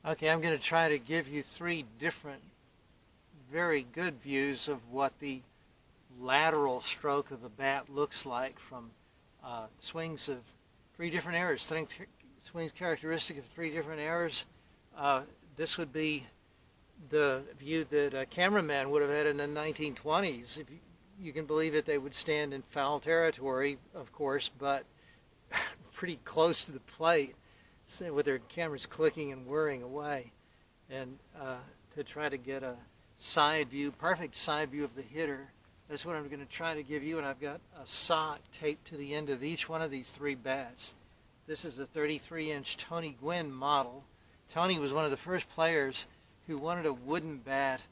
Okay, I'm going to try to give you three different, very good views of what the lateral stroke of a bat looks like from swings of three different eras, swings characteristic of three different eras. This would be the view that a cameraman would have had in the 1920s. If you can believe it, they would stand in foul territory, of course, but pretty close to the plate, with their cameras clicking and whirring away, and to try to get a side view, perfect side view of the hitter. That's what I'm going to try to give you, and I've got a sock taped to the end of each one of these three bats. This is a 33-inch Tony Gwynn model. Tony was one of the first players who wanted a wooden bat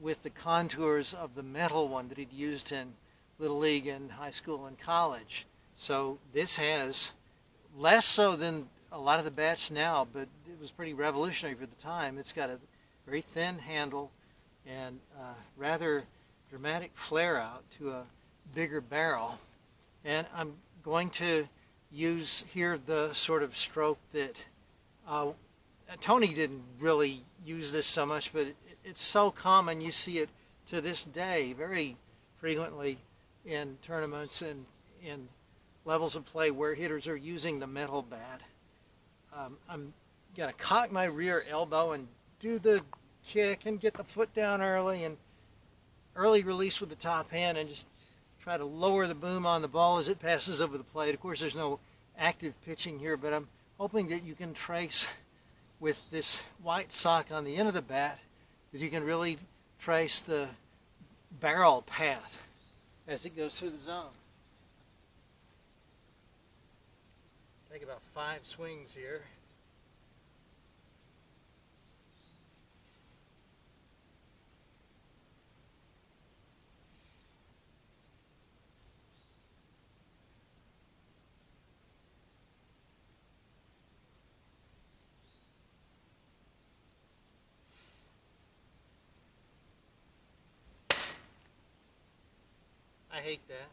with the contours of the metal one that he'd used in Little League and high school and college. So this has, less so than a lot of the bats now, but it was pretty revolutionary for the time. It's got a very thin handle and rather dramatic flare out to a bigger barrel. And I'm going to use here the sort of stroke that Tony didn't really use this so much, but it's so common. You see it to this day very frequently in tournaments and in levels of play where hitters are using the metal bat. I'm going to cock my rear elbow and do the kick and get the foot down early and early release with the top hand and just try to lower the boom on the ball as it passes over the plate. Of course, there's no active pitching here, but I'm hoping that you can trace with this white sock on the end of the bat, that you can really trace the barrel path as it goes through the zone. Take about 5 swings here. I hate that.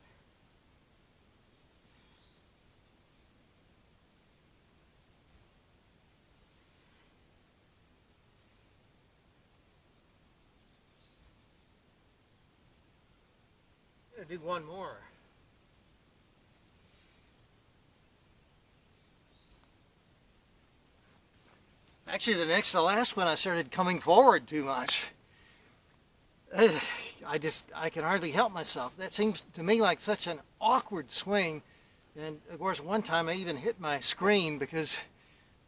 I'm going to do one more. Actually, the last one, I started coming forward too much. I can hardly help myself. That seems to me like such an awkward swing. And of course, one time I even hit my screen because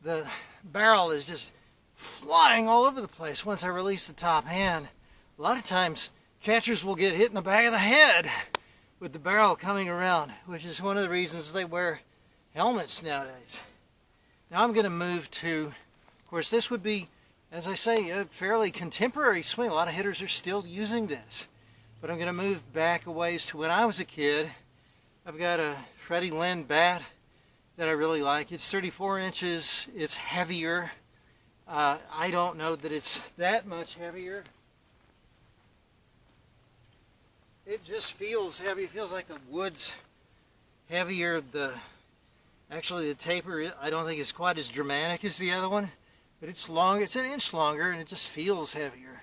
the barrel is just flying all over the place once I release the top hand. A lot of times, catchers will get hit in the back of the head with the barrel coming around, which is one of the reasons they wear helmets nowadays. Now I'm going to move to, of course, this would be, as I say, a fairly contemporary swing. A lot of hitters are still using this. But I'm going to move back a ways to when I was a kid. I've got a Freddie Lynn bat that I really like. It's 34 inches. It's heavier. I don't know that it's that much heavier. It just feels heavy. It feels like the wood's heavier. Actually, the taper, I don't think is quite as dramatic as the other one. But it's longer, it's an inch longer, and it just feels heavier.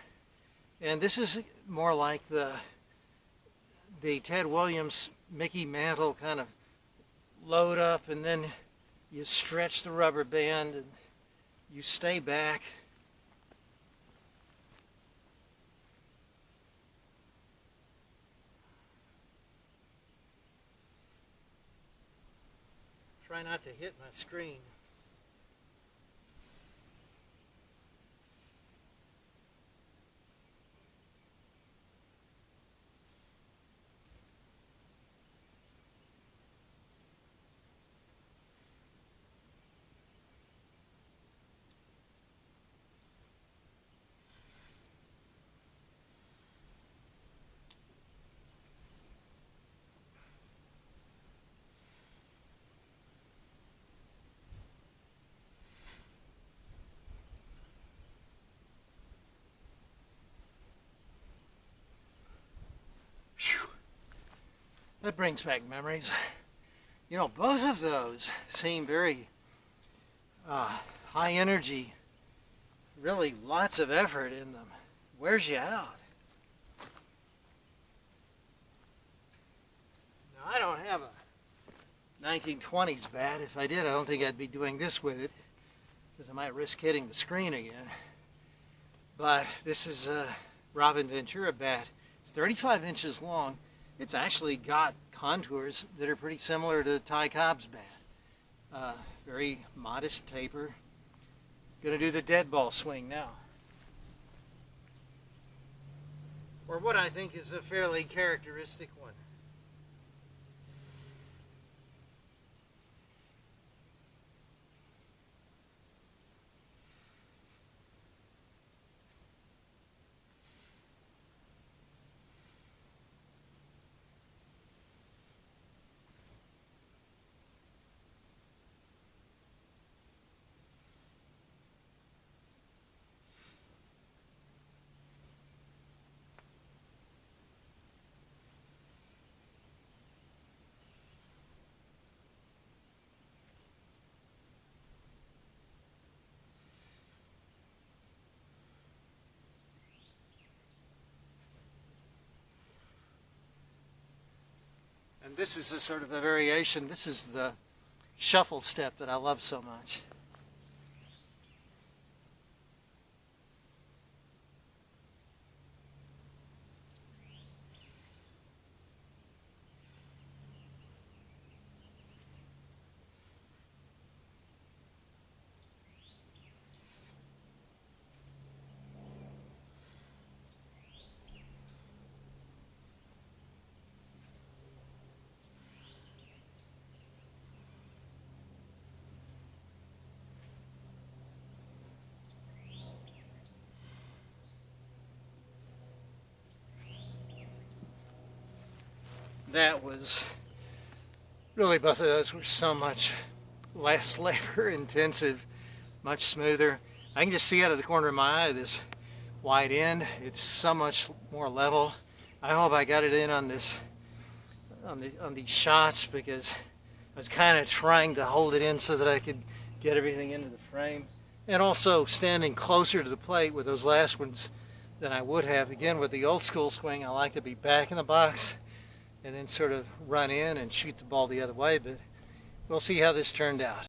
And this is more like the Ted Williams Mickey Mantle kind of load up, and then you stretch the rubber band and you stay back. Try not to hit my screen. That brings back memories. You know, both of those seem very high energy really lots of effort in them. Wears you out. Now, I don't have a 1920s bat. If I did, I don't think I'd be doing this with it, because I might risk hitting the screen again. But this is a Robin Ventura bat. It's 35 inches long. It's actually got contours that are pretty similar to Ty Cobb's bat. Very modest taper. Gonna do the Deadball swing now. Or what I think is a fairly characteristic one. And this is a sort of a variation. This is the shuffle step that I love so much. That was really, both of those were so much less labor intensive, much smoother. I can just see out of the corner of my eye this wide end. It's so much more level. I hope I got it in on this on these shots, because I was kind of trying to hold it in so that I could get everything into the frame, and also standing closer to the plate with those last ones than I would have. Again, with the old school swing, I like to be back in the box and then sort of run in and shoot the ball the other way, but we'll see how this turned out.